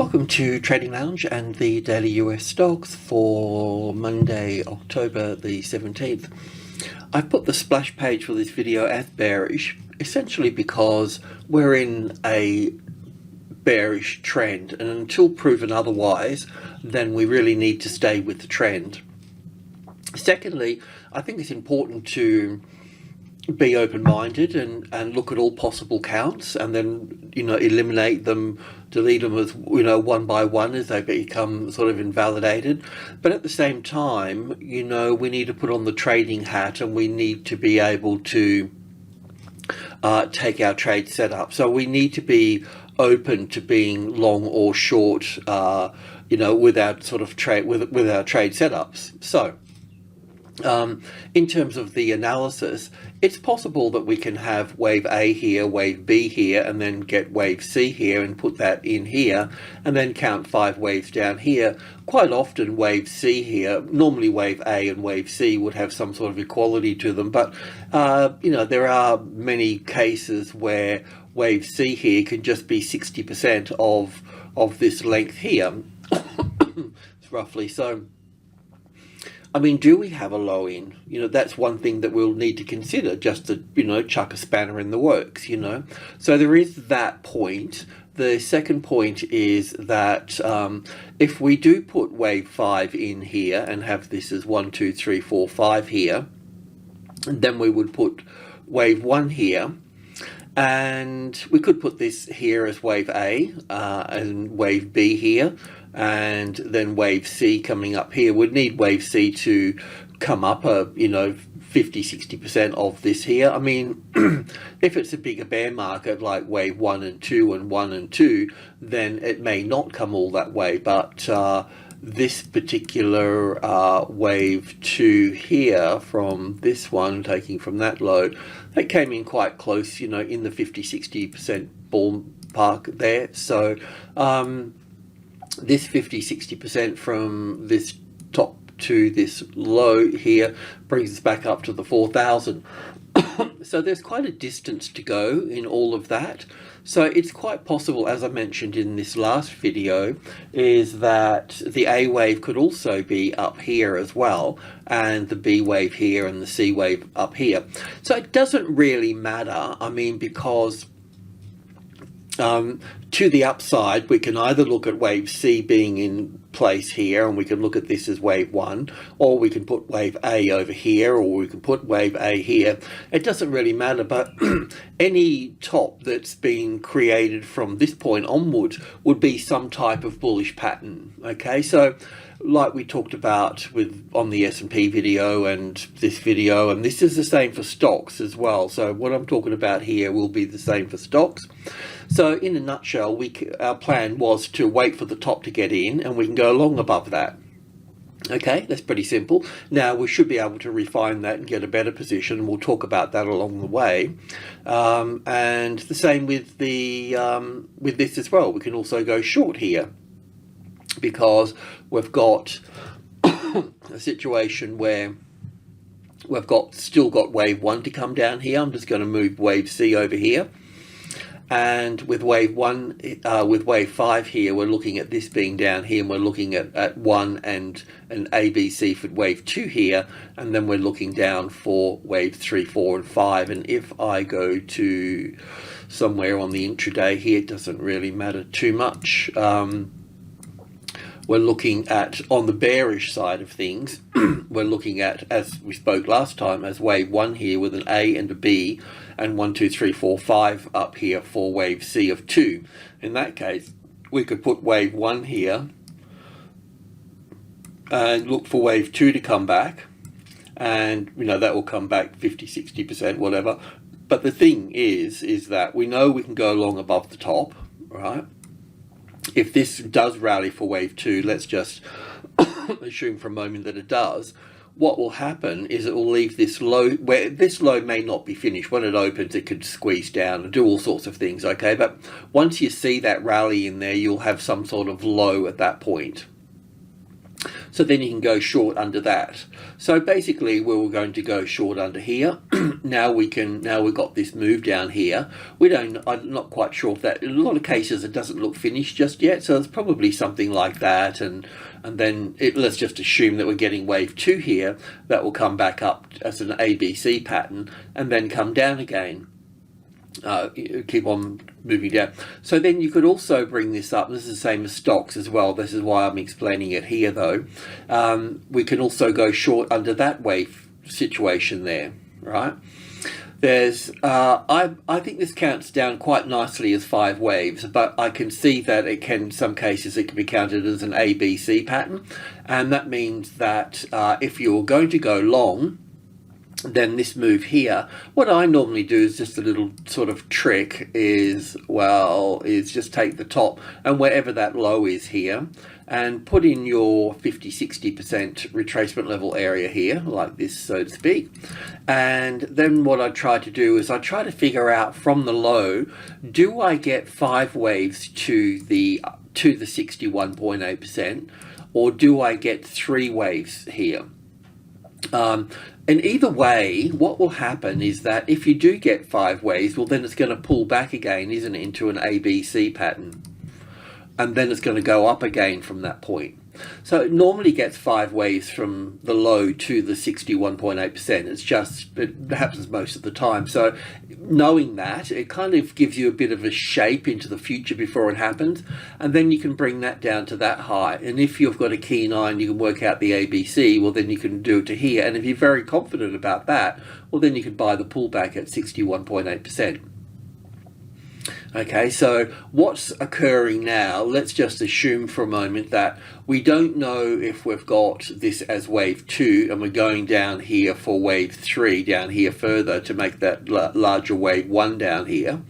Welcome to Trading Lounge and the daily US stocks for Monday, October the 17th. I've put the splash page for this video as bearish, essentially because we're in a bearish trend, and until proven otherwise, then we really need to stay with the trend. Secondly, I think it's important to be open-minded and look at all possible counts, and then eliminate them, delete them as one by one as they become sort of invalidated. But at the same time, we need to put on the trading hat, and we need to be able to take our trade setup. So we need to be open to being long or short, with our sort of trade with our trade setups. So in terms of the analysis, it's possible that we can have wave A here, wave B here, and then get wave C here and put that in here, and then count 5 waves down here. Quite often wave C here, normally wave A and wave C would have some sort of equality to them, but there are many cases where wave C here can just be 60% of this length here. It's roughly so. I mean, do we have a low in? That's one thing that we'll need to consider, just to, chuck a spanner in the works, So there is that point. The second point is that if we do put wave 5 in here and have this as 1, 2, 3, 4, 5 here, then we would put wave 1 here. And we could put this here as wave A and wave B here, and then wave C coming up here. We'd need wave C to come up 50-60% of this here. I mean, if it's a bigger bear market like wave 1 and 2 and 1 and 2, then it may not come all that way, but this particular wave 2 here from this one, taking from that low, that came in quite close, in the 50-60% ballpark there. So this 50-60% from this top to this low here brings us back up to the 4,000. So there's quite a distance to go in all of that. So it's quite possible, as I mentioned in this last video, is that the A wave could also be up here as well, and the B wave here and the C wave up here. So it doesn't really matter, I mean, because to the upside, we can either look at wave C being in place here, and we can look at this as wave 1, or we can put wave A over here, or we can put wave A here. It doesn't really matter, but any top that's been created from this point onwards would be some type of bullish pattern. Okay, so like we talked about on the S&P video and this video, and this is the same for stocks as well. So what I'm talking about here will be the same for stocks. So in a nutshell, our plan was to wait for the top to get in, and we can go along above that. Okay, that's pretty simple. Now we should be able to refine that and get a better position, and we'll talk about that along the way. And the same with with this as well. We can also go short here, because we've got a situation where we've still got wave 1 to come down here. I'm just going to move wave C over here. And with wave 1, with wave 5 here, we're looking at this being down here, and we're looking at 1 and an ABC for wave 2 here, and then we're looking down for wave 3, 4, and 5. And if I go to somewhere on the intraday here, it doesn't really matter too much. We're looking at, on the bearish side of things, we're looking at, as we spoke last time, as wave 1 here with an A and a B, and 1, 2, 3, 4, 5 up here for wave C of 2. In that case, we could put wave 1 here and look for wave 2 to come back, and that will come back 50-60%, whatever. But the thing is that we know we can go along above the top, right? If this does rally for wave 2, let's just assume for a moment that it does. What will happen is it will leave this low, where this low may not be finished. When it opens, it could squeeze down and do all sorts of things, okay? But once you see that rally in there, you'll have some sort of low at that point. So then you can go short under that. So basically we were going to go short under here. Now we've got this move down here. I'm not quite sure if that, in a lot of cases it doesn't look finished just yet, so it's probably something like that, and then let's just assume that we're getting wave 2 here. That will come back up as an ABC pattern and then come down again. Keep on moving down. So then you could also bring this up. This is the same as stocks as well. This is why I'm explaining it here though. We can also go short under that wave situation there, right? There's I think this counts down quite nicely as 5 waves, but I can see that it can, in some cases it can be counted as an ABC pattern, and that means that if you're going to go long, then this move here, what I normally do is just a little sort of trick is just take the top and wherever that low is here and put in your 50-60% retracement level area here, like this, so to speak. And then what I try to do is I try to figure out from the low, do I get 5 waves to the 61.8%, or do I get 3 waves here? And either way, what will happen is that if you do get 5 waves, well, then it's going to pull back again, isn't it, into an ABC pattern. And then it's going to go up again from that point. So it normally gets 5 waves from the low to the 61.8%. It happens most of the time. So knowing that, it kind of gives you a bit of a shape into the future before it happens. And then you can bring that down to that high. And if you've got a keen eye and you can work out the ABC, well, then you can do it to here. And if you're very confident about that, well, then you can buy the pullback at 61.8%. Okay, so what's occurring now, let's just assume for a moment that we don't know if we've got this as wave 2 and we're going down here for wave 3 down here further to make that larger wave 1 down here,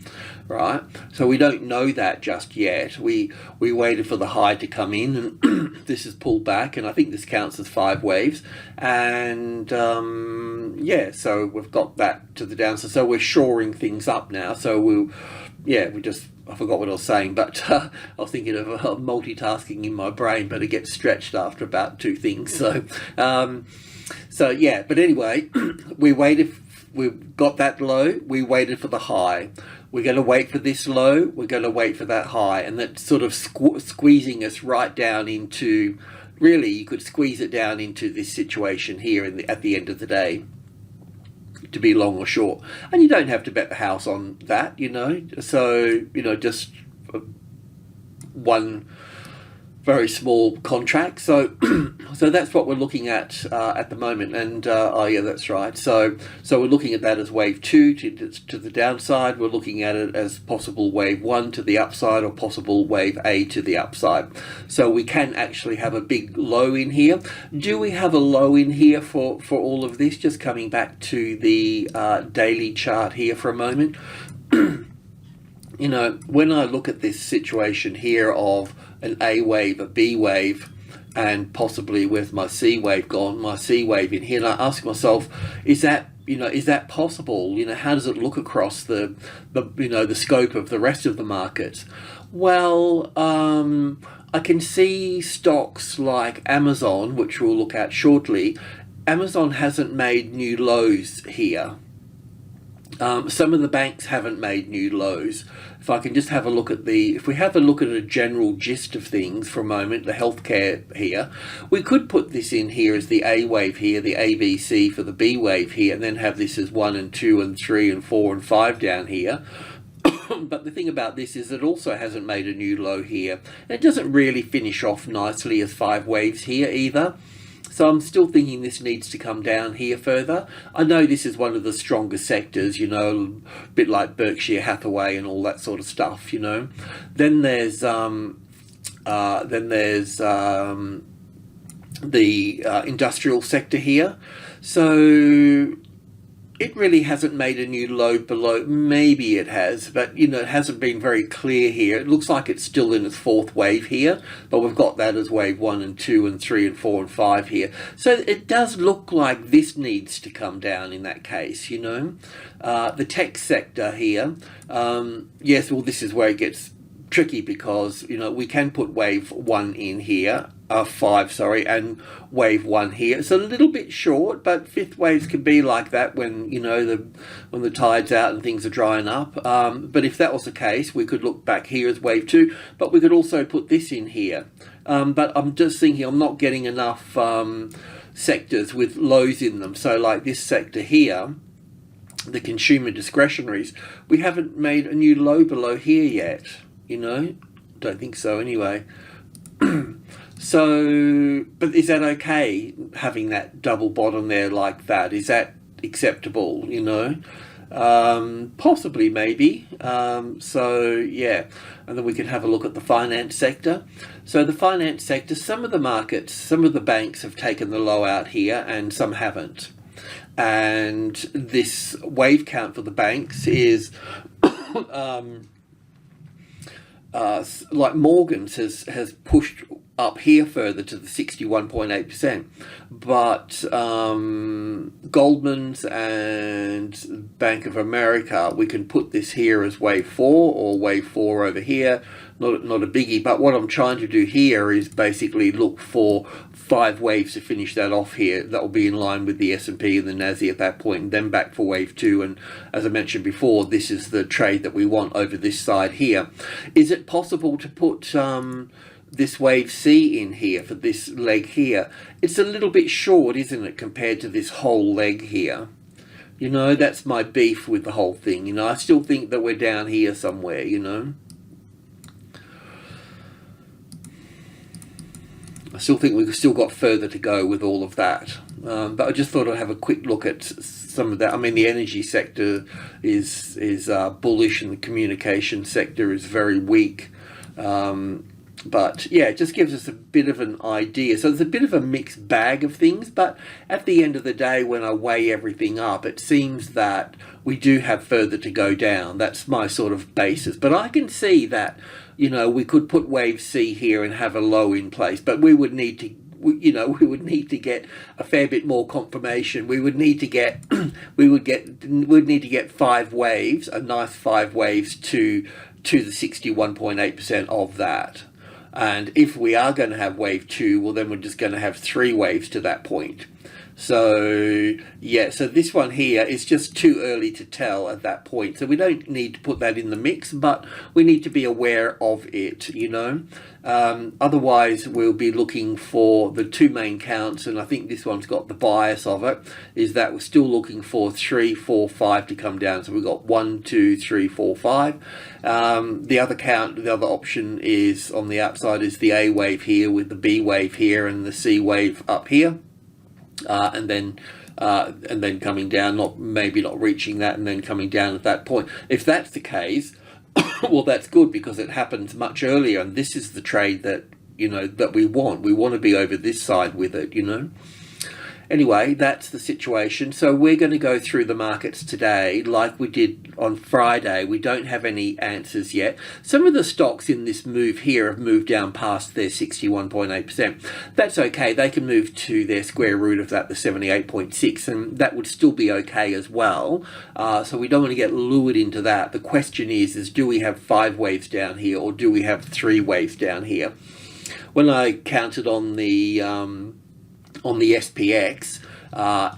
right? So we don't know that just yet. We waited for the high to come in and this is pulled back, and I think this counts as 5 waves. And yeah, so we've got that to the downside. So we're shoring things up now. So I forgot what I was saying, but I was thinking of multitasking in my brain, but it gets stretched after about 2 things. So, yeah, but anyway, we've got that low, we waited for the high. We're going to wait for this low, we're going to wait for that high, and that's sort of squeezing us right down into, really, you could squeeze it down into this situation here at the end of the day, to be long or short. And you don't have to bet the house on that, so just one very small contract. So so that's what we're looking at the moment. And oh yeah, that's right, so we're looking at that as wave 2 to the downside. We're looking at it as possible wave 1 to the upside, or possible wave A to the upside. So we can actually have a big low in here. Do we have a low in here for all of this? Just coming back to the daily chart here for a moment. When I look at this situation here of an A wave, a B wave, and possibly with my C wave gone, my C wave in here, and I ask myself, is that possible? How does it look across the scope of the rest of the markets? Well, I can see stocks like Amazon, which we'll look at shortly. Amazon hasn't made new lows here. Some of the banks haven't made new lows. If I can just have a look at if we have a look at a general gist of things for a moment, the healthcare here, we could put this in here as the A wave here, the ABC for the B wave here, and then have this as 1 and 2 and 3 and 4 and 5 down here. But the thing about this is it also hasn't made a new low here. And it doesn't really finish off nicely as 5 waves here either. So I'm still thinking this needs to come down here further. I know this is one of the stronger sectors, a bit like Berkshire, Hathaway and all that sort of stuff, Then there's the industrial sector here. So it really hasn't made a new low below. Maybe it has, but it hasn't been very clear here. It looks like it's still in its 4th wave here, but we've got that as wave 1 and 2 and 3 and 4 and 5 here. So it does look like this needs to come down in that case, The tech sector here, yes, well, this is where it gets tricky because, you know, we can put wave 1 in here, 5, sorry, and wave 1 here. It's a little bit short, but fifth waves can be like that when, you know, when the tide's out and things are drying up. But if that was the case, we could look back here as wave 2, but we could also put this in here. But I'm just thinking I'm not getting enough sectors with lows in them. So like this sector here, the consumer discretionaries, we haven't made a new low below here yet, you know. Don't think so anyway. So, but is that okay, having that double bottom there like that? Is that acceptable, you know? Possibly, maybe. So yeah, and then we can have a look at the finance sector. So the finance sector, some of the markets, some of the banks have taken the low out here and some haven't. And this wave count for the banks is like Morgan's has pushed up here further to the 61.8%, but Goldman's and Bank of America, we can put this here as wave 4 or wave 4 over here. Not a biggie, but what I'm trying to do here is basically look for 5 waves to finish that off here. That will be in line with the S&P and the NASI at that point, and then back for wave 2. And as I mentioned before, this is the trade that we want over this side here. Is it possible to put this wave C in here for this leg here? It's a little bit short, isn't it, compared to this whole leg here? You know, that's my beef with the whole thing. You know, I still think that we're down here somewhere, you know. I still think we've still got further to go with all of that. But I just thought I'd have a quick look at some of that. I mean, the energy sector is bullish and the communication sector is very weak. But yeah, it just gives us a bit of an idea. So there's a bit of a mixed bag of things, but at the end of the day, when I weigh everything up, it seems that we do have further to go down. That's my sort of basis. But I can see that, you know, we could put wave C here and have a low in place, but we would need to, you know, we would need to get a fair bit more confirmation. We would need to get, we'd need to get 5 waves, a nice 5 waves to the 61.8% of that. And if we are going to have wave 2, well, then we're just going to have 3 waves to that point. So yeah, so this one here is just too early to tell at that point. So we don't need to put that in the mix, but we need to be aware of it, you know. Otherwise, we'll be looking for the 2 main counts, and I think this one's got the bias of it, is that we're still looking for 3, 4, 5 to come down. So we've got 1, 2, 3, 4, 5. The other count, the other option is on the outside is the A wave here with the B wave here and the C wave up here. And then coming down, maybe not reaching that, and then coming down at that point. If that's the case, well, that's good because it happens much earlier, and this is the trade that, you know, that we want. We want to be over this side with it, you know. Anyway, that's the situation. So we're going to go through the markets today like we did on Friday. We don't have any answers yet. Some of the stocks in this move here have moved down past their 61.8%. That's okay. They can move to their square root of that, the 78.6, and that would still be okay as well. So we don't want to get lured into that. The question is do we have 5 waves down here or do we have 3 waves down here? When I counted on the SPX,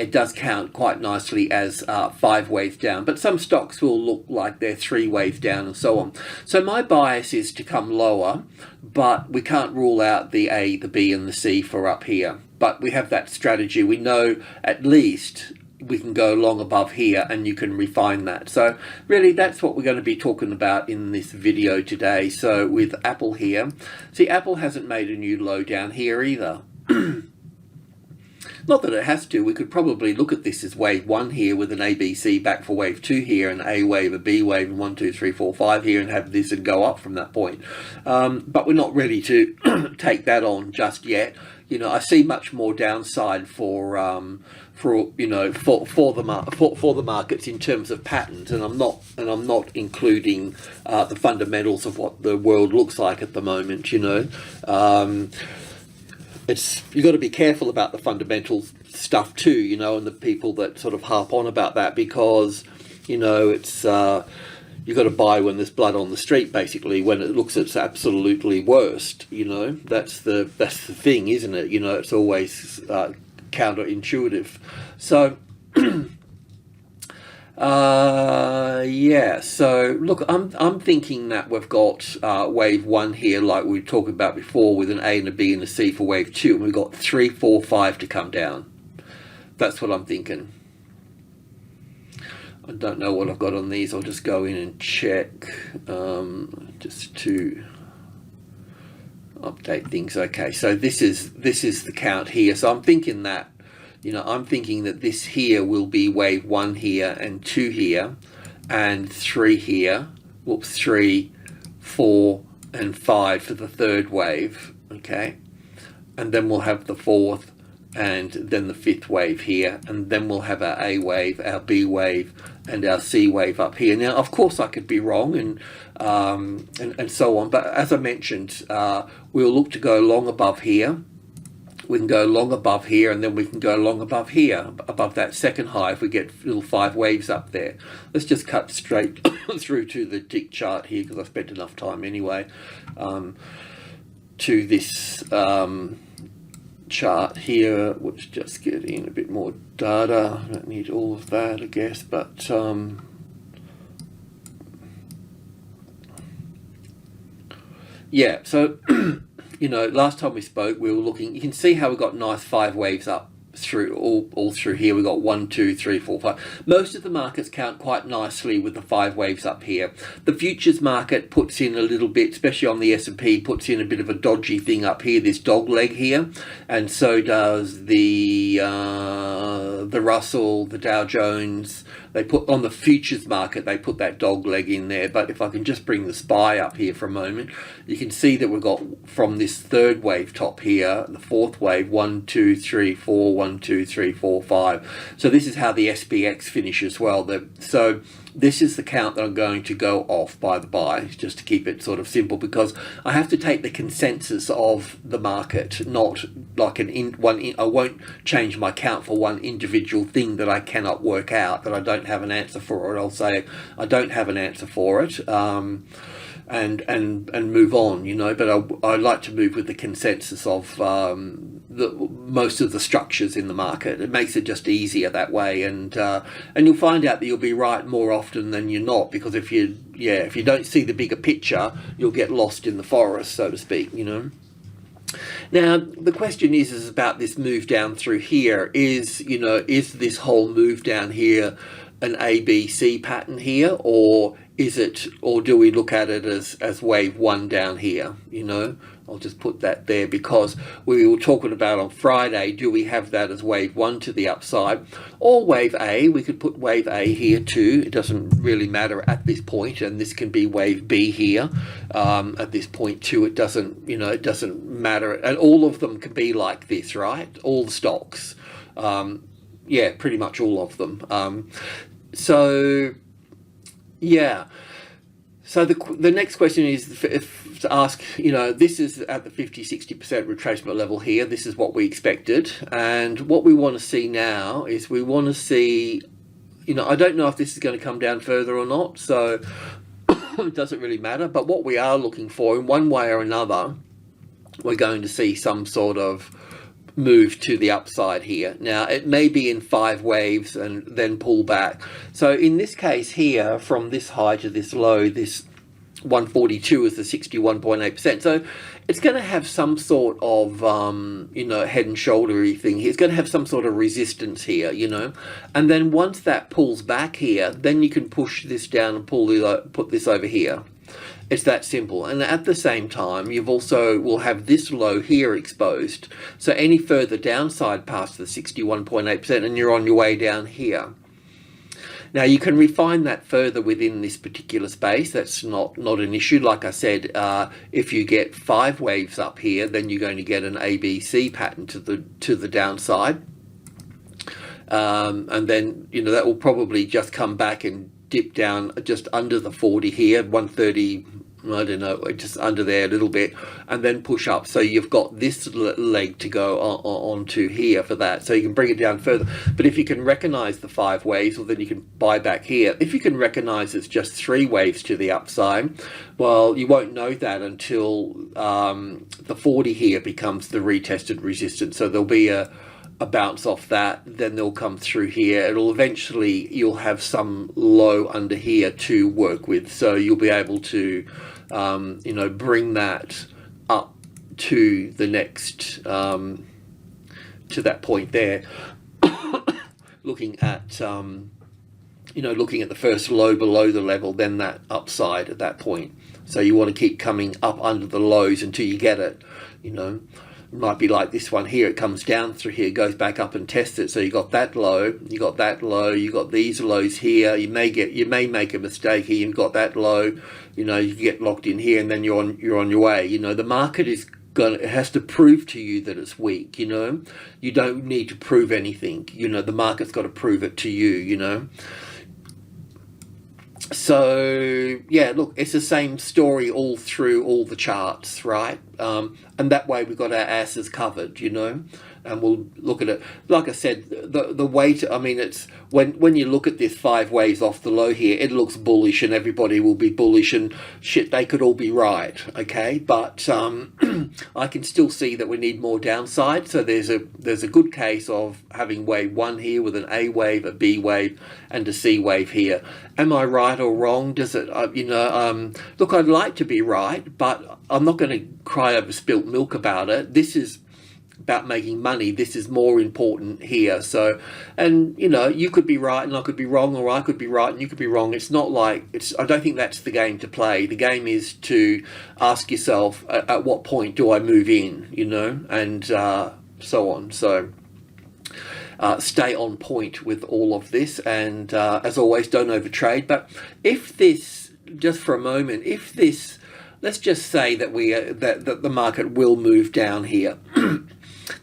it does count quite nicely as 5 waves down, but some stocks will look like they're 3 waves down and so on. So my bias is to come lower, but we can't rule out the A, the B and the C for up here. But we have that strategy. We know at least we can go long above here and you can refine that. So really that's what we're going to be talking about in this video today. So with Apple here, see, Apple hasn't made a new low down here either. Not that it has to. We could probably look at this as wave 1 here with an ABC back for wave 2 here, an A wave, a B wave, and 1, 2, 3, 4, 5 here, and have this and go up from that point. But we're not ready to take that on just yet. You know, I see much more downside for the markets in terms of patterns, and I'm not including the fundamentals of what the world looks like at the moment. You know. You've got to be careful about the fundamental stuff too, you know, and the people that sort of harp on about that, because, you know, it's you've got to buy when there's blood on the street, basically, when it looks its absolutely worst. You know, that's the thing, isn't it? You know, it's always counterintuitive. So yeah, so look, I'm thinking that we've got wave 1 here, like we were talking about before, with an A and a B and a C for wave 2, and we've got 3, 4, 5 to come down. That's what I'm thinking. I don't know what I've got on these. I'll just go in and check just to update things. Okay, so this is the count here. So I'm thinking that, you know, I'm thinking that this here will be wave 1 here and 2 here and 3 here. Whoops, 3, 4 and 5 for the third wave. Okay, and then we'll have the fourth and then the fifth wave here, and then we'll have our A wave, our B wave, and our C wave up here. Now, of course, I could be wrong, and so on. But as I mentioned, we'll look to go long above here. We can go long above here, and then we can go long above here, above that second high, if we get little 5 waves up there. Let's just cut straight through to the tick chart here, because I spent enough time anyway, to this chart here, which just get in a bit more data. I don't need all of that, I guess, but yeah, so you know, last time we spoke, we were looking, you can see how we got nice 5 waves up through all through here. We got 1, 2, 3, 4, 5. Most of the markets count quite nicely with the 5 waves up here. The futures market puts in a little bit, especially on the S&P, puts in a bit of a dodgy thing up here, this dog leg here, and so does the Russell, the Dow Jones. They put on the futures market, they put that dog leg in there. But if I can just bring the SPY up here for a moment, you can see that we've got from this third wave top here, the fourth wave, 1, 2, 3, 4, 1, 2, 3, 4, 5. So this is how the SPX finishes well. So this is the count that I'm going to go off, by the by, just to keep it sort of simple, because I have to take the consensus of the market, not like I won't change my count for one individual thing that I cannot work out, that I don't have an answer for it. I'll say I don't have an answer for it, and move on, you know. But I like to move with the consensus of most of the structures in the market. It makes it just easier that way, and you'll find out that you'll be right more often than you're not, because if you don't see the bigger picture, you'll get lost in the forest, so to speak, you know. Now the question is about this move down through here. Is this whole move down here an ABC pattern here, or do we look at it as wave 1 down here? You know, I'll just put that there, because we were talking about on Friday, do we have that as wave 1 to the upside, or wave A? We could put wave A here too. It doesn't really matter at this point, and this can be wave B here at this point too. It doesn't matter, and all of them can be like this, right? All the stocks, yeah, pretty much all of them. So yeah, so the next question is to ask, you know, this is at the 50-60% retracement level here. This is what we expected, and what we want to see now is we want to see, you know, I don't know if this is going to come down further or not, so it doesn't really matter. But what we are looking for, in one way or another, we're going to see some sort of move to the upside here. Now it may be in 5 waves and then pull back. So in this case here, from this high to this low, this 142 is the 61.8%. So it's going to have some sort of you know, head and shouldery thing here. It's going to have some sort of resistance here, you know, and then once that pulls back here, then you can push this down and put this over here. It's that simple. And at the same time, you've also will have this low here exposed. So any further downside past the 61.8%, and you're on your way down here. Now you can refine that further within this particular space. That's not an issue. Like I said, if you get 5 waves up here, then you're going to get an ABC pattern to the downside, and then, you know, that will probably just come back and dip down just under the 40 here, 130. I don't know, just under there a little bit, and then push up. So you've got this leg to go onto here for that. So you can bring it down further. But if you can recognize the 5 waves, well, then you can buy back here. If you can recognize it's just 3 waves to the upside, well, you won't know that until the 40 here becomes the retested resistance. So there'll be a bounce off that, then they'll come through here. It'll eventually, you'll have some low under here to work with, so you'll be able to you know, bring that up to the next to that point there. Looking at you know, looking at the first low below the level, then that upside at that point. So you want to keep coming up under the lows until you get it, you know. It might be like this one here, it comes down through here, goes back up and tests it. So you got that low, you got that low, you got these lows here. You may make a mistake here, you've got that low, you know, you get locked in here, and then you're on your way. You know, the market is it has to prove to you that it's weak, you know. You don't need to prove anything, you know, the market's got to prove it to you, you know. So yeah, look, it's the same story all through all the charts, right? And that way we've got our asses covered, you know. And we'll look at it. Like I said, the way to, I mean, it's when you look at this 5 waves off the low here, it looks bullish, and everybody will be bullish, and shit, they could all be right, okay? But I can still see that we need more downside. So there's a good case of having wave 1 here with an A wave, a B wave, and a C wave here. Am I right or wrong? Does it, you know, look, I'd like to be right, but I'm not going to cry over spilt milk about it. This is about making money. This is more important here. So, and you know, you could be right and I could be wrong, or I could be right and you could be wrong. It's not like I don't think that's the game to play. The game is to ask yourself, at what point do I move in, you know, and so on. So stay on point with all of this, and as always, don't overtrade. But if this, just for a moment, if this, let's just say that that the market will move down here.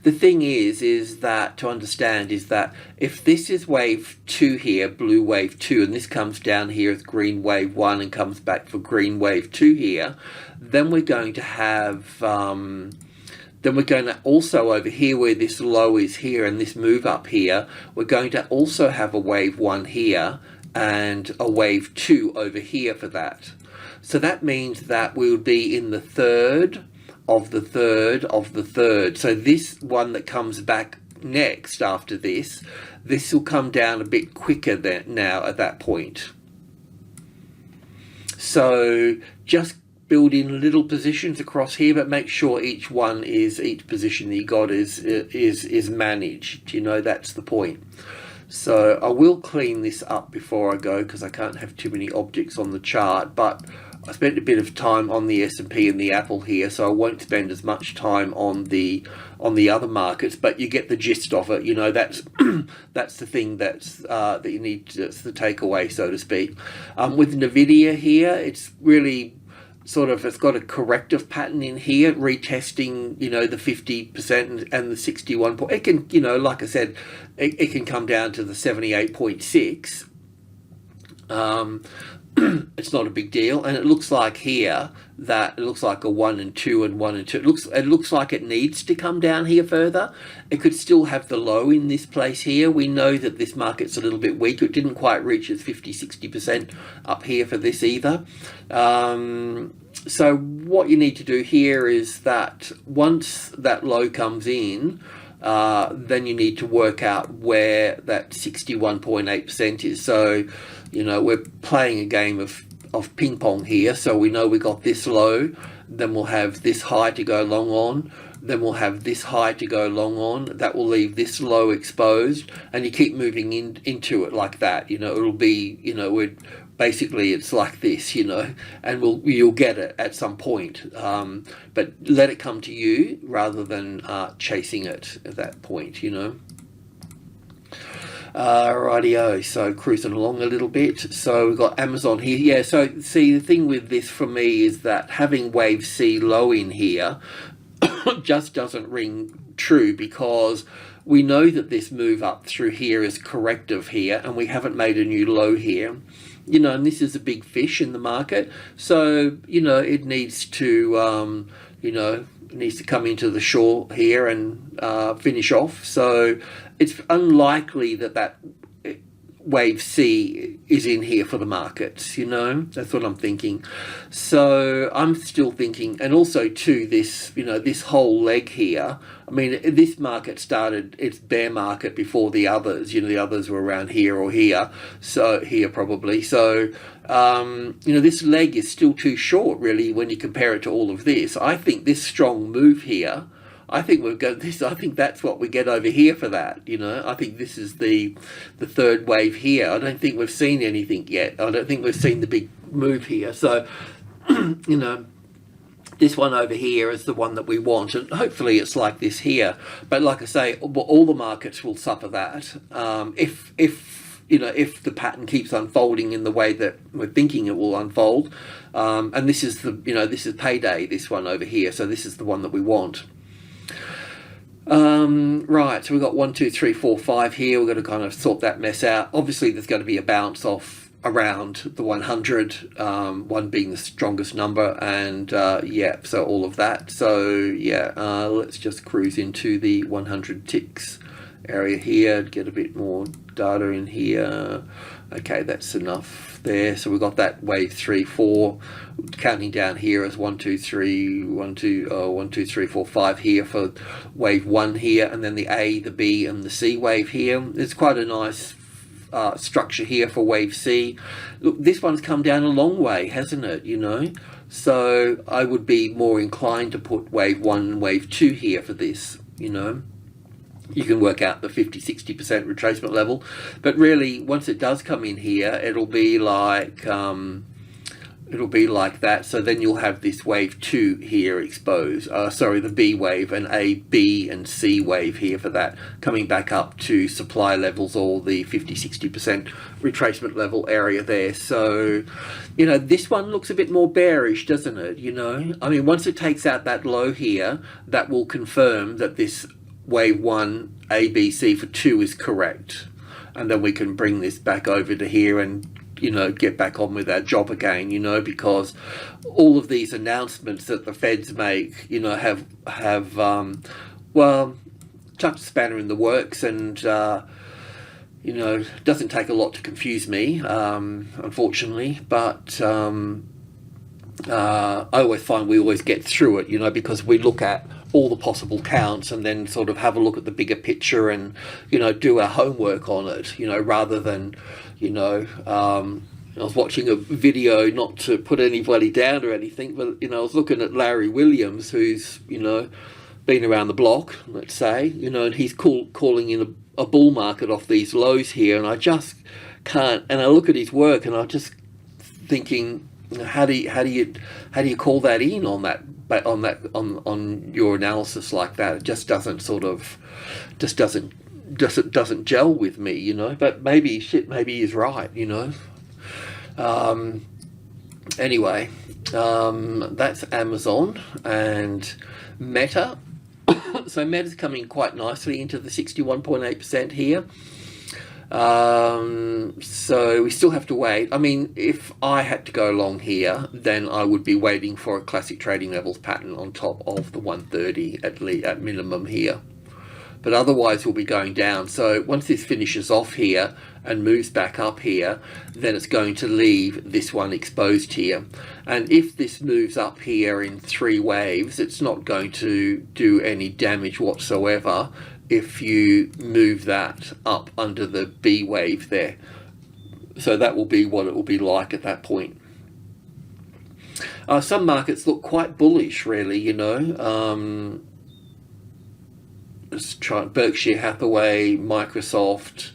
The thing is that to understand is that if this is wave 2 here, blue wave 2, and this comes down here as green wave 1 and comes back for green wave 2 here, then we're going to have, then we're going to also over here where this low is here and this move up here, we're going to also have a wave 1 here and a wave 2 over here for that. So that means that we would be in the third of the third of the third. So this one that comes back next after this will come down a bit quicker than now at that point. So just build in little positions across here, but make sure each position that you got is managed. You know, that's the point. So I will clean this up before I go, because I can't have too many objects on the chart, but I spent a bit of time on the S&P and the Apple here, so I won't spend as much time on the other markets, but you get the gist of it. You know, that's that's the thing that you need, that's the takeaway, so to speak. With NVIDIA here, it's really sort of, it's got a corrective pattern in here, retesting, you know, the 50% and the 61 point. It can, you know, like I said, it can come down to the 78.6. It's not a big deal, and it looks like here that it looks like a 1 and 2 and 1 and 2. It looks like it needs to come down here further. It could still have the low in this place here. We know that this market's a little bit weak. It didn't quite reach its 50-60% up here for this either. So what you need to do here is that once that low comes in, then you need to work out where that 61.8% is. So, you know, we're playing a game of ping pong here. So we know we got this low, then we'll have this high to go long on, then we'll have this high to go long on. That will leave this low exposed, and you keep moving into it like that. You know, it'll be, you know, basically it's like this, you know, and you'll get it at some point. But let it come to you rather than chasing it at that point, you know. Rightio, so cruising along a little bit. So we've got Amazon here. Yeah, so see, the thing with this for me is that having wave C low in here just doesn't ring true, because we know that this move up through here is corrective here, and we haven't made a new low here. you know, and this is a big fish in the market. So, you know, it needs to, you know, it needs to come into the shore here and finish off. So it's unlikely that that wave C is in here for the markets, you know, that's what I'm thinking. So I'm still thinking, and also too, this, you know, this whole leg here, I mean, this market started its bear market before the others, you know, the others were around here or here, so here probably. So, you know, this leg is still too short really when you compare it to all of this. I think this strong move here, I think we've got this. I think that's what we get over here for that. You know, I think this is the third wave here. I don't think we've seen anything yet. I don't think we've seen the big move here. So, you know, this one over here is the one that we want, and hopefully it's like this here. But like I say, all the markets will suffer that if you know, if the pattern keeps unfolding in the way that we're thinking it will unfold. And this is the, you know, this is payday. This one over here. So this is the one that we want. Right, so we've got 1, 2, 3, 4, 5 here. We've got to kind of sort that mess out. Obviously there's going to be a bounce off around the 100, 1 being the strongest number, and yeah, so all of that. So yeah, let's just cruise into the 100 ticks area here, get a bit more data in here. Okay, that's enough there. So we've got that wave 3, 4, counting down here as 1, 2, 3, 1, 2, 3, 4, 5 here for wave 1 here, and then the A, the B, and the C wave here. It's quite a nice structure here for wave C. Look, this one's come down a long way, hasn't it? You know, so I would be more inclined to put wave 1 and wave 2 here for this. You know, you can work out the 50-60% retracement level, but really once it does come in here, it'll be like that. So then you'll have this wave 2 here exposed, sorry, the B wave, and A, B, and C wave here for that, coming back up to supply levels, or the 50-60% retracement level area there. So, you know, this one looks a bit more bearish, doesn't it? You know, I mean, once it takes out that low here, that will confirm that this wave 1 A, B, C for 2 is correct, and then we can bring this back over to here and, you know, get back on with our job again, you know, because all of these announcements that the Feds make, you know, have well, chucked a spanner in the works, and you know, doesn't take a lot to confuse me, unfortunately, but I always find we always get through it, you know, because we look at all the possible counts and then sort of have a look at the bigger picture and, you know, do our homework on it, you know, rather than, you know, I was watching a video, not to put anybody down or anything, but, you know, I was looking at Larry Williams, who's, you know, been around the block, let's say, you know, and he's calling in a bull market off these lows here, and I just can't, and I look at his work and I'm just thinking, how do you call that in on that, on your analysis like that? It just doesn't doesn't gel with me, you know. But maybe he's right, you know. Anyway, that's Amazon and Meta. So Meta's coming quite nicely into the 61.8% here. So we still have to wait. I mean, if I had to go along here, then I would be waiting for a classic trading levels pattern on top of the 130 at minimum here. But otherwise we'll be going down. So once this finishes off here and moves back up here, then it's going to leave this one exposed here. And if this moves up here in 3 waves, it's not going to do any damage whatsoever if you move that up under the B wave there. So that will be what it will be like at that point. Some markets look quite bullish, really, you know. Let's try Berkshire, Hathaway, Microsoft.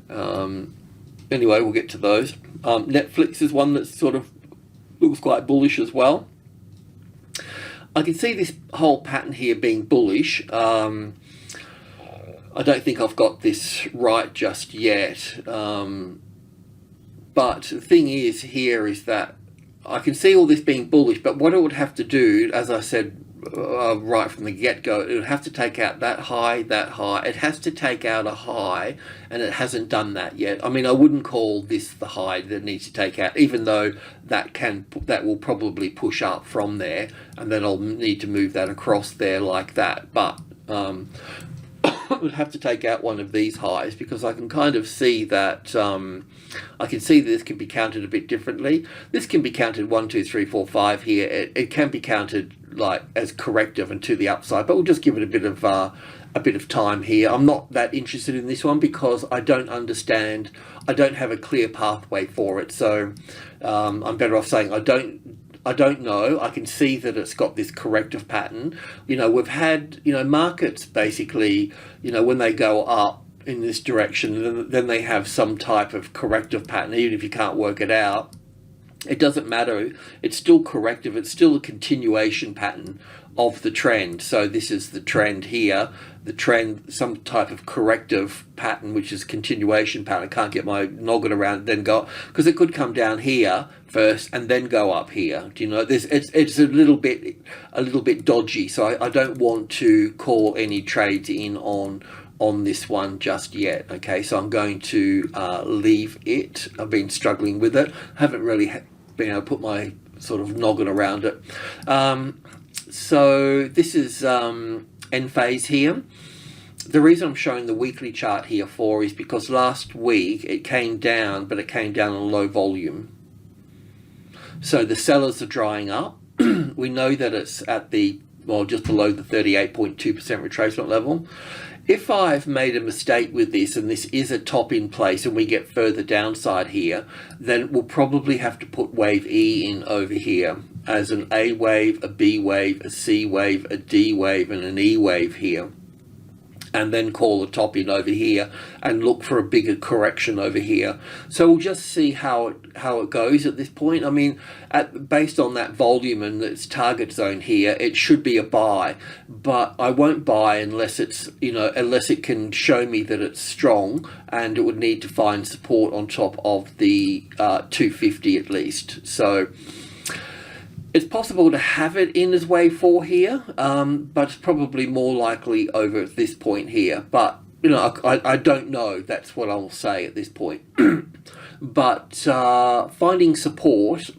Anyway, we'll get to those. Netflix is one that sort of looks quite bullish as well. I can see this whole pattern here being bullish. I don't think I've got this right just yet. But the thing is here is that I can see all this being bullish, but what I would have to do, as I said right from the get-go. It would have to take out that high, that high. It has to take out a high, and it hasn't done that yet. I mean, I wouldn't call this the high that it needs to take out, even though that will probably push up from there, and then I'll need to move that across there like that. But it would have to take out one of these highs, because I can kind of see that I can see that this can be counted a bit differently. This can be counted 1, 2, 3, 4, 5 here. It can be counted like as corrective and to the upside, but we'll just give it a bit of time here. I'm not that interested in this one because I don't understand. I don't have a clear pathway for it, so I'm better off saying I don't know. I can see that it's got this corrective pattern. You know, we've had, you know, markets basically, you know, when they go up in this direction, then they have some type of corrective pattern, even if you can't work it out. It doesn't matter. It's still corrective. It's still a continuation pattern of the trend. So this is the trend here, the trend, some type of corrective pattern, which is continuation pattern. I can't get my noggin around, then go, because it could come down here first and then go up here. Do you know, it's a little bit dodgy. So I don't want to call any trades in on this one just yet. Okay, so I'm going to leave it. I've been struggling with it. Haven't really been able to put my sort of noggin around it. So this is Enphase here. The reason I'm showing the weekly chart here for is because last week it came down, but it came down on low volume. So the sellers are drying up. We know that it's at the, well, just below the 38.2% retracement level. If I've made a mistake with this and this is a top in place and we get further downside here, then we'll probably have to put wave E in over here as an A wave, a B wave, a C wave, a D wave, and an E wave here. And then call the top in over here and look for a bigger correction over here. So we'll just see how it goes at this point. I mean, based on that volume and its target zone here, it should be a buy, but I won't buy unless it's, you know, unless it can show me that it's strong, and it would need to find support on top of the 250 at least. So it's possible to have it in as wave 4 here, but it's probably more likely over at this point here. But, you know, I don't know. That's what I'll say at this point. But finding support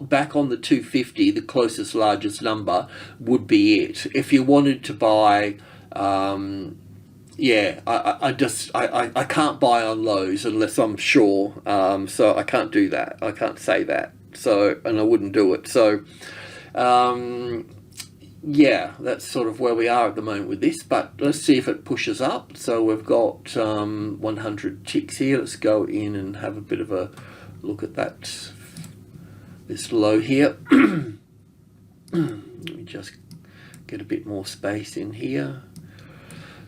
back on the 250, the closest largest number, would be it. If you wanted to buy, yeah, I can't buy on lows unless I'm sure. So I can't do that. I can't say that. So, and I wouldn't do it. So, yeah, that's sort of where we are at the moment with this, but let's see if it pushes up. So we've got 100 ticks here. Let's go in and have a bit of a look at that, this low here. Let me just get a bit more space in here.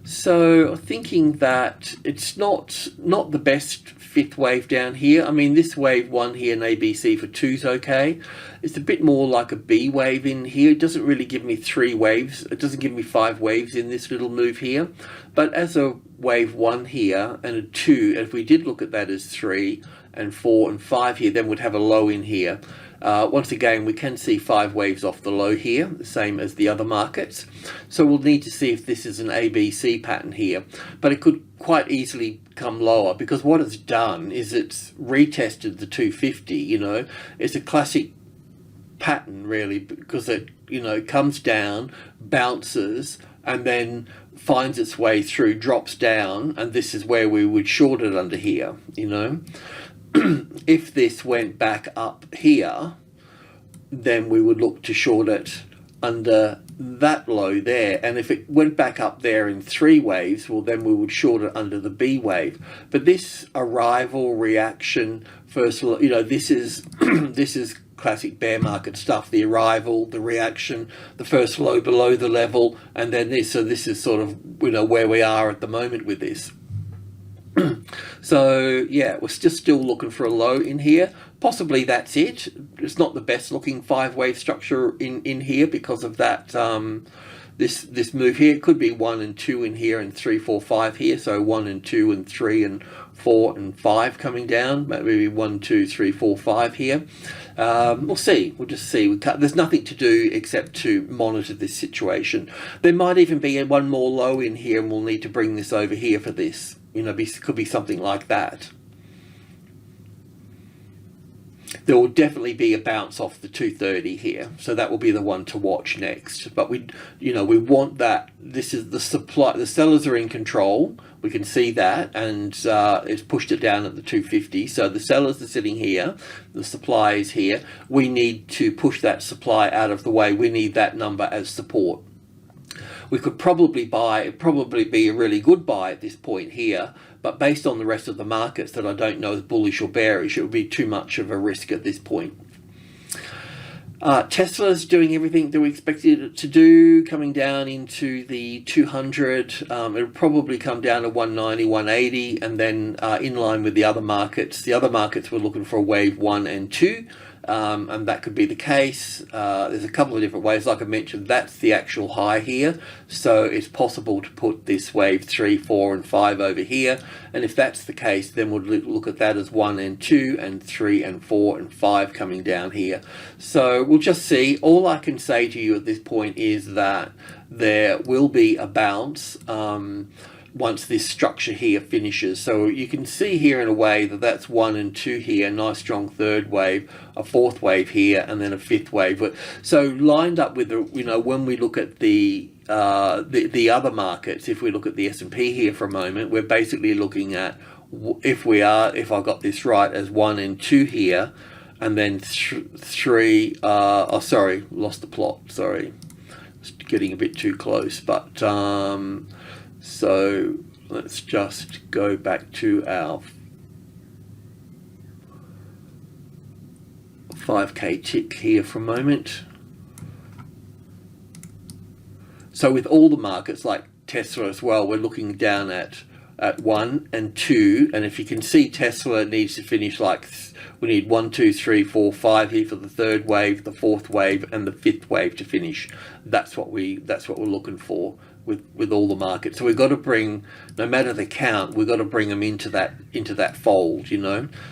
So thinking that it's not the best fifth wave down here. I mean, this wave 1 here and ABC for 2 is okay. It's a bit more like a B wave in here. It doesn't really give me 3 waves. It doesn't give me 5 waves in this little move here. But as a wave 1 here and a 2, if we did look at that as 3 and 4 and 5 here, then we'd have a low in here. Once again, we can see 5 waves off the low here, the same as the other markets. So we'll need to see if this is an ABC pattern here. But it could quite easily come lower, because what it's done is it's retested the 250, you know. It's a classic pattern, really, because it, you know, comes down, bounces, and then finds its way through, drops down, and this is where we would short it under here, you know. If this went back up here, then we would look to short it under that low there, and if it went back up there in 3 waves, well, then we would short it under the B wave. But this arrival reaction, first, you know, this is this is classic bear market stuff. The arrival, the reaction, the first low below the level, and then this. So this is sort of, you know, where we are at the moment with this. So yeah, we're just still looking for a low in here. Possibly that's it. It's not the best looking 5 wave structure in here because of that this move here. It could be 1 and 2 in here and 3, 4, 5 here. So 1 and 2 and 3 and 4 and 5 coming down. Maybe 1, 2, 3, 4, 5 here. We'll see. We'll just see. There's nothing to do except to monitor this situation. There might even be one more low in here, and we'll need to bring this over here for this. You know, could be something like that. There will definitely be a bounce off the 230 here, so that will be the one to watch next. But we want that. This is the supply. The sellers are in control. We can see that, and it's pushed it down at the 250. So the sellers are sitting here. The supply is here. We need to push that supply out of the way. We need that number as support. We could probably be a really good buy at this point here, but based on the rest of the markets that I don't know is bullish or bearish, it would be too much of a risk at this point. Tesla's doing everything that we expected it to do, coming down into the 200. It'll probably come down to 190, 180, and then in line with the other markets. The other markets were looking for a wave 1 and 2. And that could be the case. There's a couple of different ways. Like I mentioned, that's the actual high here, so it's possible to put this wave 3, 4 and 5 over here, and if that's the case, then we'll look at that as 1 and 2 and 3 and 4 and 5 coming down here. So we'll just see. All I can say to you at this point is that there will be a bounce once this structure here finishes. So you can see here in a way that that's 1 and 2 here, nice strong third wave, a fourth wave here, and then a fifth wave. But so lined up with the, when we look at the other markets, if we look at the S&P here for a moment, we're basically looking at, if I got this right, as 1 and 2 here, and then 3, oh sorry, lost the plot, sorry, it's getting a bit too close, but so let's just go back to our 5K tick here for a moment. So with all the markets like Tesla as well, we're looking down at 1 and 2, and if you can see, Tesla needs to finish like, we need 1, 2, 3, 4, 5 here for the third wave, the fourth wave, and the fifth wave to finish. That's what we're looking for with all the markets. So we've got to bring, no matter the count, we've got to bring them into that fold,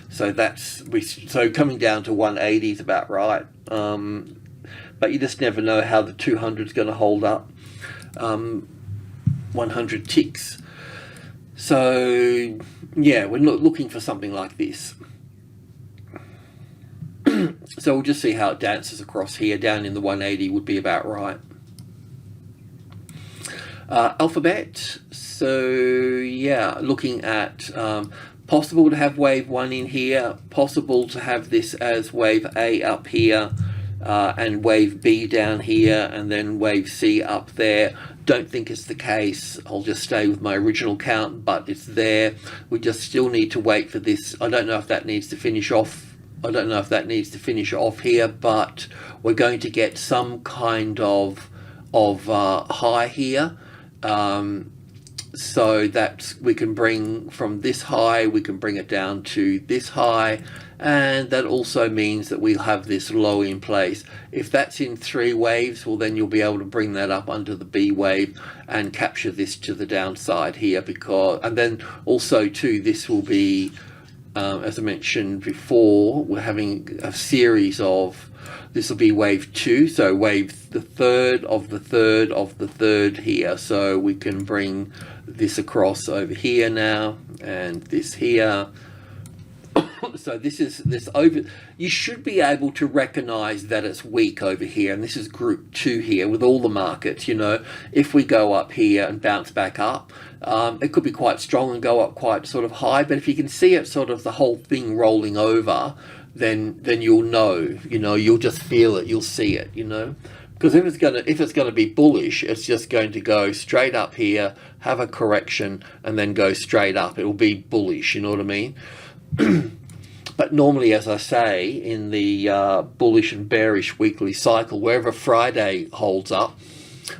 So so coming down to 180 is about right. But you just never know how the 200 is going to hold up. 100 ticks. So yeah, we're looking for something like this. So we'll just see how it dances across here. Down in the 180 would be about right. Alphabet, so yeah, looking at possible to have wave 1 in here, possible to have this as wave A up here, and wave B down here, and then wave C up there. Don't think it's the case. I'll just stay with my original count, but it's there. We just still need to wait for this. I don't know if that needs to finish off. I don't know if that needs to finish off here, but we're going to get some kind of high here. So that we can bring from this high, we can bring it down to this high, and that also means that we'll have this low in place. If that's in 3 waves, well, then you'll be able to bring that up under the B wave and capture this to the downside here, and then also too, this will be, as I mentioned before, we're having a series of, this will be wave 2, so wave the third of the third of the third here. So we can bring this across over here now, and this here. So this over, you should be able to recognize that it's weak over here, and this is group 2 here with all the markets. If we go up here and bounce back up, it could be quite strong and go up quite sort of high, but if you can see it sort of the whole thing rolling over, then you'll know, you'll just feel it, you'll see it, because if it's gonna be bullish, it's just going to go straight up here, have a correction, and then go straight up. It will be bullish, you know what I mean? But normally, as I say, in the bullish and bearish weekly cycle, wherever Friday holds up,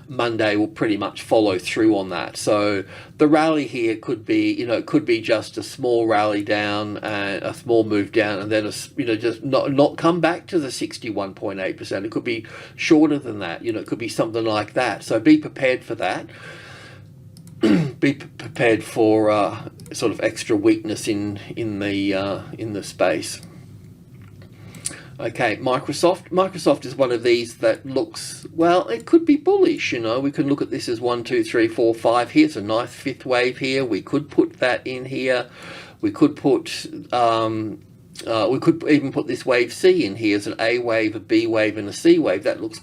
Monday will pretty much follow through on that. So the rally here could be, it could be just a small rally down and a small move down, and then just not come back to the 61.8%. It could be shorter than that. It could be something like that. So be prepared for that. Be prepared for sort of extra weakness in the space. Okay, Microsoft is one of these that looks, well, it could be bullish. We can look at this as 1, 2, 3, 4, 5. Here's a nice fifth wave here. We could put that in here. We could put we could even put this wave C in here as an A wave, a B wave, and a C wave. That looks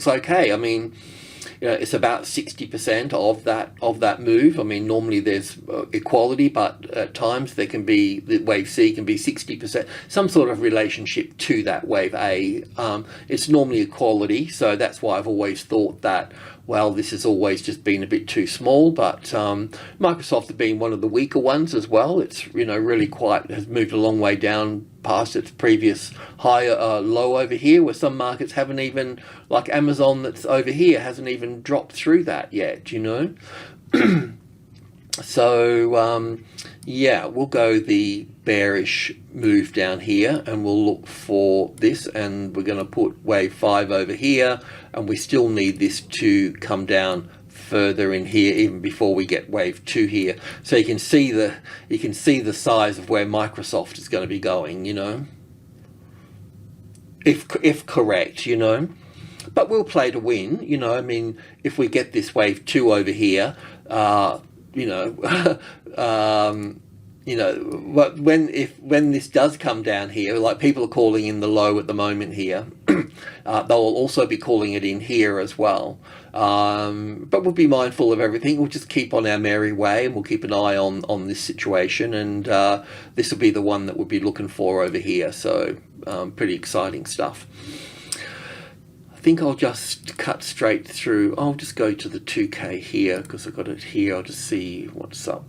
okay. I mean, it's about 60% of that move. I mean, normally there's equality, but at times there can be, the wave C can be 60%, some sort of relationship to that wave A. It's normally equality, so that's why I've always thought that, well, this has always just been a bit too small. But Microsoft has been one of the weaker ones as well. It's really has moved a long way down past its previous high low over here, where some markets haven't even, like Amazon that's over here, hasn't even dropped through that yet. So yeah, we'll go the bearish move down here, and we'll look for this, and we're going to put wave 5 over here, and we still need this to come down further in here even before we get wave 2 here. So you can see the size of where Microsoft is going to be going, if correct, but we'll play to win. I mean, if we get this wave 2 over here, when this does come down here, like people are calling in the low at the moment here, they'll also be calling it in here as well. But we'll be mindful of everything. We'll just keep on our merry way, and we'll keep an eye on this situation, and this will be the one that we'll be looking for over here. So pretty exciting stuff. I think I'll just cut straight through. I'll just go to the 2K here because I've got it here. I'll just see what's up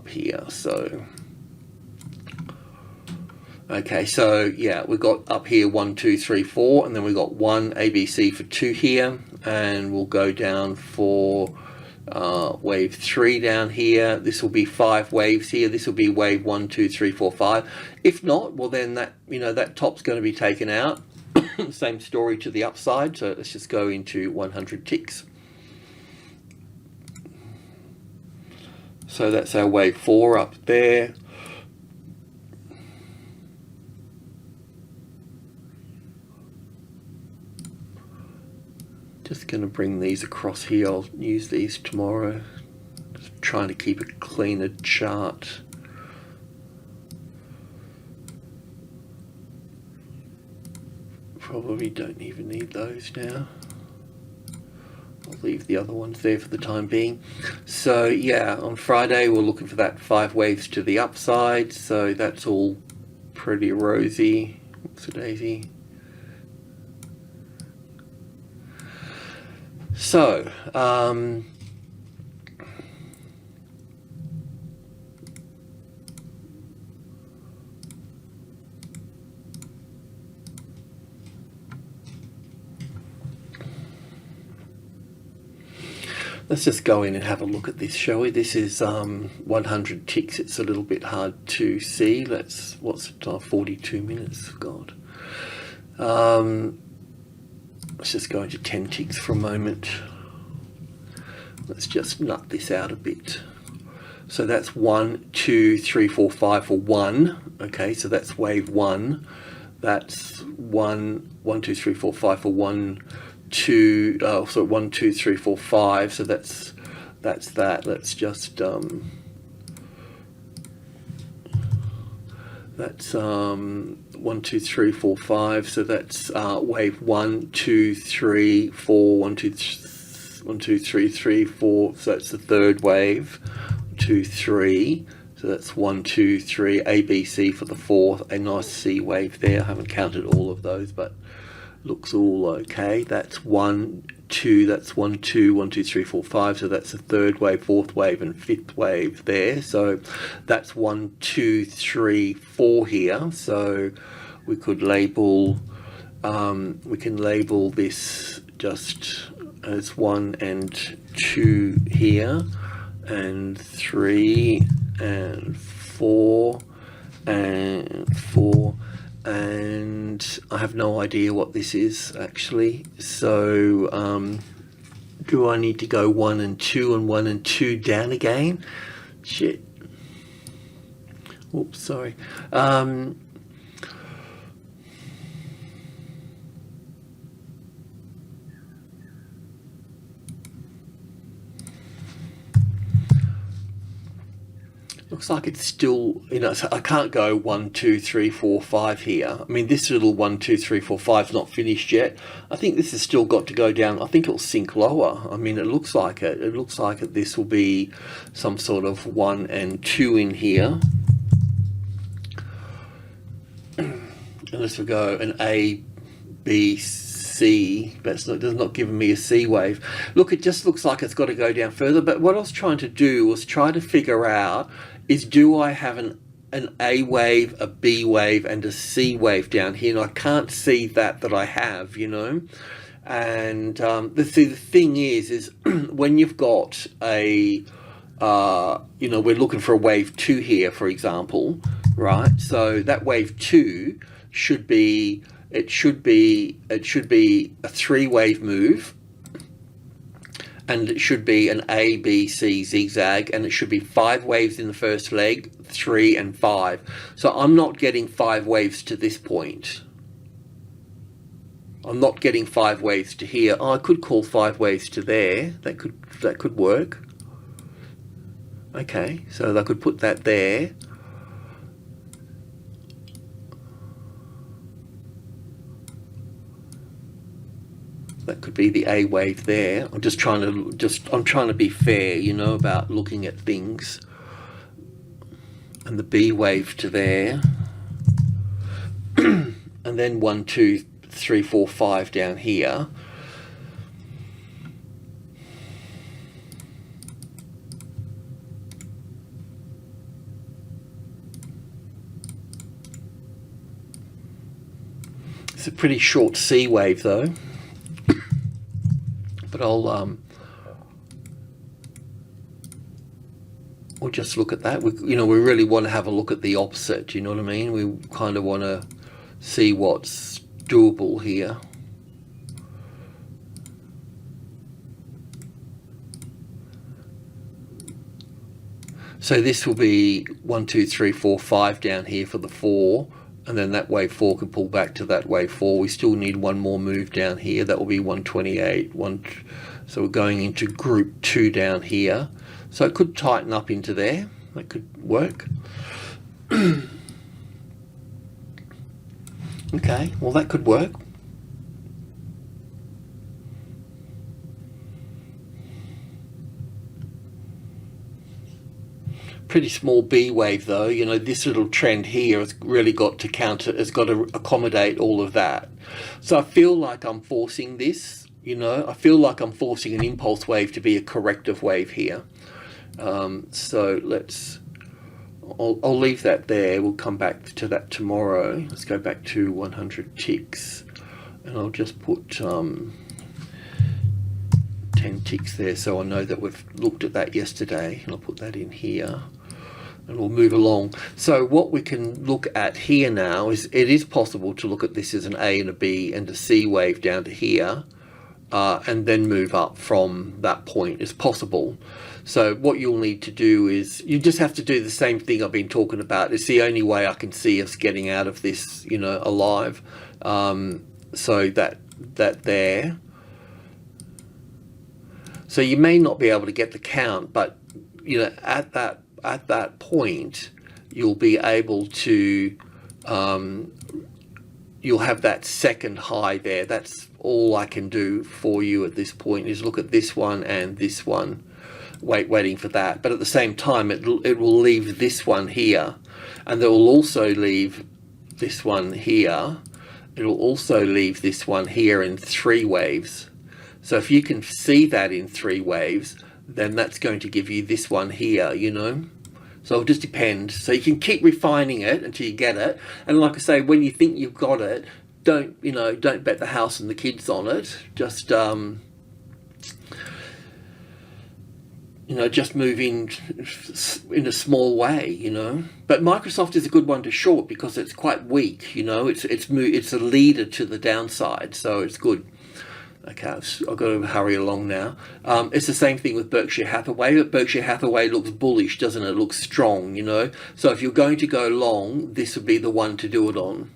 here. So okay, so yeah, we've got up here 1, 2, 3, 4, and then we've got 1 ABC for 2 here, and we'll go down for wave 3 down here. This will be 5 waves here. This will be wave 1, 2, 3, 4, 5. If not, well then that top's going to be taken out. Same story to the upside. So let's just go into 100 ticks. So that's our wave 4 up there. Just going to bring these across here. I'll use these tomorrow. Just trying to keep a cleaner chart. Probably don't even need those now. I'll leave the other ones there for the time being. So yeah, on Friday we're looking for that 5 waves to the upside. So that's all pretty rosy. Whoops a daisy. So let's just go in and have a look at this, shall we? This is 100 ticks. It's a little bit hard to see. What's it, 42 minutes? God. Let's just go into 10 ticks for a moment. Let's just nut this out a bit. So that's 1, 2, 3, 4, 5 for 1. Okay, so that's wave 1. That's 1, 2, 3, 4, 5 for 1, 2. So 1, 2, 3, 4, 5. So that's that. Let's just that's 1, 2, 3, 4, 5. So that's wave 1, 2, 3, 4. 1, 2, 3, 3, 4. So that's the third wave. 2, 3. So that's 1, 2, 3. ABC for the fourth. A nice C wave there. I haven't counted all of those, but looks all okay. That's 1, 2. That's 1, 2, 1, 2, 3, 4, 5. So that's the third wave, fourth wave, and fifth wave there. So that's 1, 2, 3, 4 here. So we could label. We can label this just as 1 and 2 here, and 3 and 4 and 4, and I have no idea what this is actually. So do I need to go 1 and 2 and 1 and 2 down again? Shit. Oops, sorry. Looks like it's still, you know, so I can't go 1, 2, 3, 4, 5 here. I mean, this little 1, 2, 3, 4, 5 is not finished yet. I think this has still got to go down. I think it'll sink lower. I mean, it looks like it. It looks like this will be some sort of 1 and 2 in here. Unless we go an A, B, C, but it's not giving me a C wave. Look, it just looks like it's got to go down further. But what I was trying to do was try to figure out is, do I have an A wave, a B wave, and a C wave down here? And I can't see that I have, you know. And the thing is when you've got a, you know, we're looking for a wave 2 here, for example, right? So that wave 2 should be, it should be a 3-wave move, and it should be an A, B, C zigzag, and it should be 5 waves in the first leg, 3 and 5. So I'm not getting 5 waves to this point. I'm not getting 5 waves to here. Oh, I could call 5 waves to there. That could work. Okay, so I could put that there. That could be the A wave there. I'm just trying to be fair, you know, about looking at things. And the B wave to there. And then 1, 2, 3, 4, 5 down here. It's a pretty short C wave though. But we'll just look at that. We really want to have a look at the opposite. You know what I mean? We kind of want to see what's doable here. So this will be 1, 2, 3, 4, 5 down here for the 4. And then that wave 4 can pull back to that wave 4. We still need one more move down here. That will be 128. So we're going into group 2 down here. So it could tighten up into there. That could work. Okay, well that could work. Pretty small B wave though, you know, this little trend here has really got to has got to accommodate all of that. So I feel like I'm forcing this, you know, I feel like I'm forcing an impulse wave to be a corrective wave here. So I'll leave that there. We'll come back to that tomorrow. Let's go back to 100 ticks, and I'll just put 10 ticks there so I know that we've looked at that yesterday, and I'll put that in here. And we'll move along. So what we can look at here now is, it is possible to look at this as an A and a B and a C wave down to here, and then move up from that point. It's possible. So what you'll need to do is, you just have to do the same thing I've been talking about. It's the only way I can see us getting out of this, you know, alive. So that there. So you may not be able to get the count, but you know, at that point, you'll be able to, you'll have that second high there. That's all I can do for you at this point, is look at this one and this one, waiting for that. But at the same time, it will leave this one here, and it will also leave this one here. It will also leave this one here in 3 waves. So if you can see that in 3 waves, then that's going to give you this one here, you know. So it'll just depend. So you can keep refining it until you get it. And like I say, when you think you've got it, don't, you know, don't bet the house and the kids on it. Just you know, just move in a small way, you know. But Microsoft is a good one to short because it's quite weak, you know. It's a leader to the downside, so it's good. Okay, I've got to hurry along now. It's the same thing with Berkshire Hathaway, but Berkshire Hathaway looks bullish, doesn't it? It looks strong, you know. So if you're going to go long, this would be the one to do it on.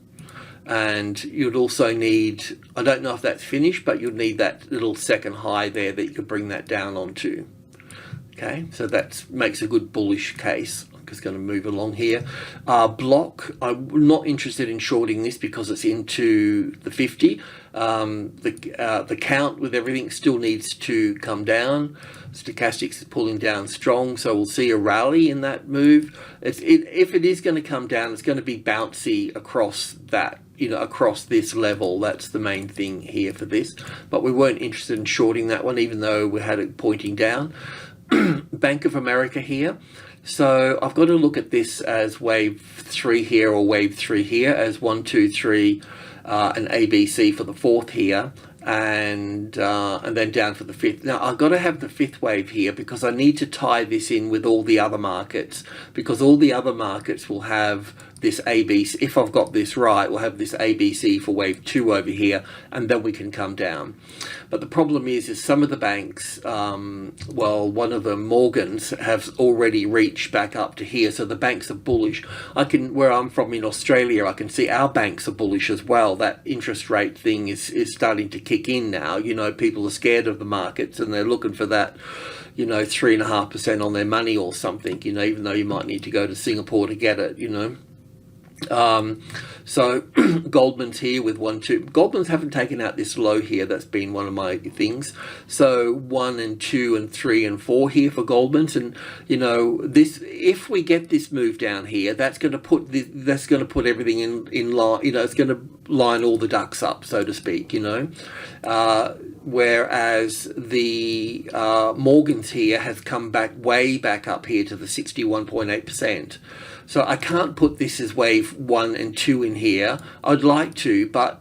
And you'd also need, I don't know if that's finished, but you'd need that little second high there that you could bring that down onto. Okay, so that makes a good bullish case. I'm just going to move along here. Block, I'm not interested in shorting this because it's into the 50. The count with everything still needs to come down. Stochastics is pulling down strong, so we'll see a rally in that move. If it is going to come down, it's going to be bouncy across that, you know, across this level. That's the main thing here for this. But we weren't interested in shorting that one, even though we had it pointing down. Bank of America here. So I've got to look at this as wave 3 here or wave 3 here, as 1, 2, 3, and ABC for the 4th here, and then down for the 5th. Now I've got to have the 5th wave here because I need to tie this in with all the other markets, because all the other markets will have this ABC. If I've got this right, we'll have this ABC for wave 2 over here, and then we can come down. But the problem is some of the banks, well, one of them, Morgan's, have already reached back up to here, so the banks are bullish. Where I'm from in Australia, I can see our banks are bullish as well. That interest rate thing is starting to kick in now. You know, people are scared of the markets and they're looking for that, you know, 3.5% on their money or something, you know, even though you might need to go to Singapore to get it, you know. So Goldman's here with 1, 2. Goldman's haven't taken out this low here. That's been one of my things. So 1 and 2 and 3 and 4 here for Goldman's, and you know, this, if we get this move down here, that's going to put everything in line. You know, it's going to line all the ducks up, so to speak. You know, whereas the Morgan's here has come back way back up here to the 61.8%. So I can't put this as wave 1 and 2 in here. I'd like to, but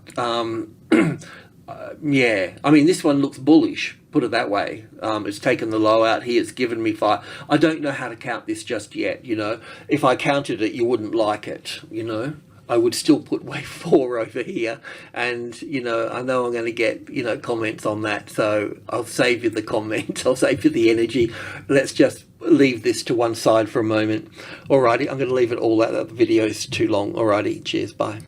yeah, I mean, this one looks bullish, put it that way. It's taken the low out here. It's given me 5. I don't know how to count this just yet, you know. If I counted it, you wouldn't like it, you know. I would still put wave 4 over here, and you know, I know I'm going to get, you know, comments on that, so I'll save you the comment. I'll save you the energy. Let's just leave this to one side for a moment. Alrighty, I'm going to leave it all out. That the video is too long. Alrighty, cheers, bye.